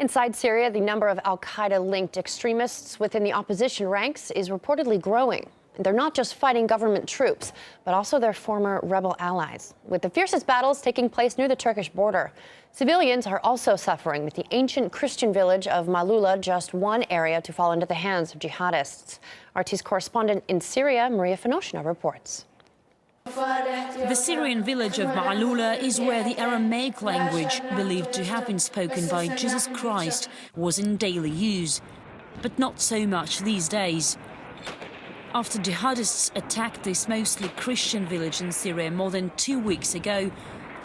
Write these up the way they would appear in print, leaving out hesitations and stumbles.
Inside Syria, the number of Al-Qaeda-linked extremists within the opposition ranks is reportedly growing. They're not just fighting government troops, but also their former rebel allies. With the fiercest battles taking place near the Turkish border, civilians are also suffering, with the ancient Christian village of Maaloula just one area to fall into the hands of jihadists. RT's correspondent in Syria, Maria Finoshina, reports. The Syrian village of Maalula is where the Aramaic language, believed to have been spoken by Jesus Christ, was in daily use. But not so much these days. After jihadists attacked this mostly Christian village in Syria more than 2 weeks ago,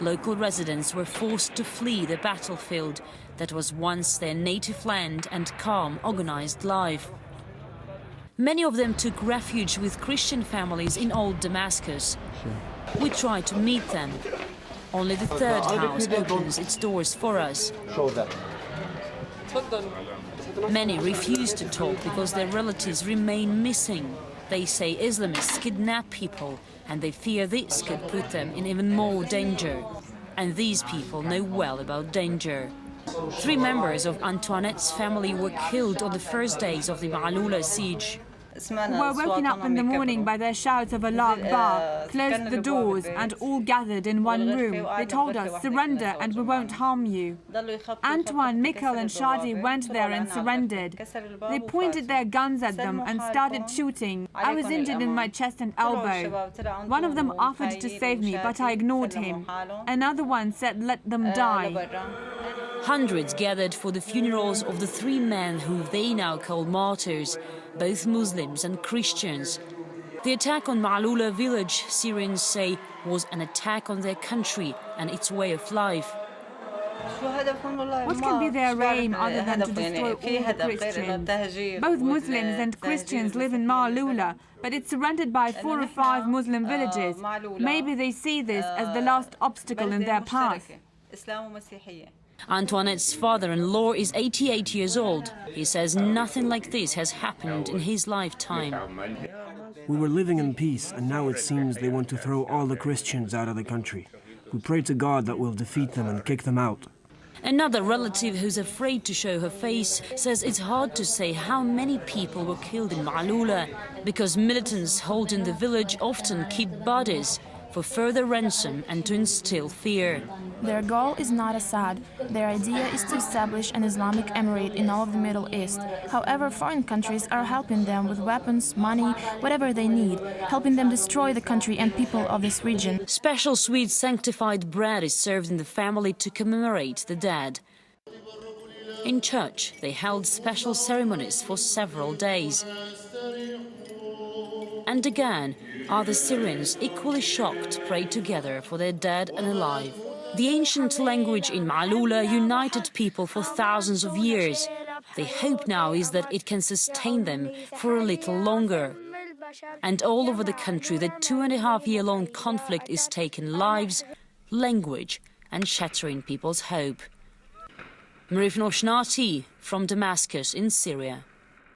local residents were forced to flee the battlefield that was once their native land and calm, organized life. Many of them took refuge with Christian families in old Damascus. We tried to meet them. Only the third house opens its doors for us. Many refuse to talk because their relatives remain missing. They say Islamists kidnap people, and they fear this could put them in even more danger. And these people know well about danger. 3 members of Antoinette's family were killed on the first days of the Maaloula siege. We were woken up in the morning by their shouts of Allah Akbar, closed the doors and all gathered in one room. They told us, surrender and we won't harm you. Antoine, Mikhail and Shadi went there and surrendered. They pointed their guns at them and started shooting. I was injured in my chest and elbow. One of them offered to save me, but I ignored him. Another one said, let them die. Hundreds gathered for the funerals of the 3 men who they now call martyrs, both Muslims and Christians. The attack on Maaloula village, Syrians say, was an attack on their country and its way of life. What can be their aim other than to destroy all the Christians? Both Muslims and Christians live in Maaloula, but it's surrounded by 4 or 5 Muslim villages. Maybe they see this as the last obstacle in their path. Antoinette's father-in-law is 88 years old. He says nothing like this has happened in his lifetime. We were living in peace, and now it seems they want to throw all the Christians out of the country. We pray to God that we'll defeat them and kick them out. Another relative who's afraid to show her face says it's hard to say how many people were killed in Maaloula, because militants holding the village often keep bodies for further ransom and to instill fear. Their goal is not Assad. Their idea is to establish an Islamic emirate in all of the Middle East. However, foreign countries are helping them with weapons, money, whatever they need, helping them destroy the country and people of this region. Special sweet sanctified bread is served in the family to commemorate the dead. In church, they held special ceremonies for several days. And again, other Syrians, equally shocked, prayed together for their dead and alive. The ancient language in Maaloula united people for thousands of years. The hope now is that it can sustain them for a little longer. And all over the country, the 2.5-year-long conflict is taking lives, language, and shattering people's hope. Maria Finoshina from Damascus in Syria.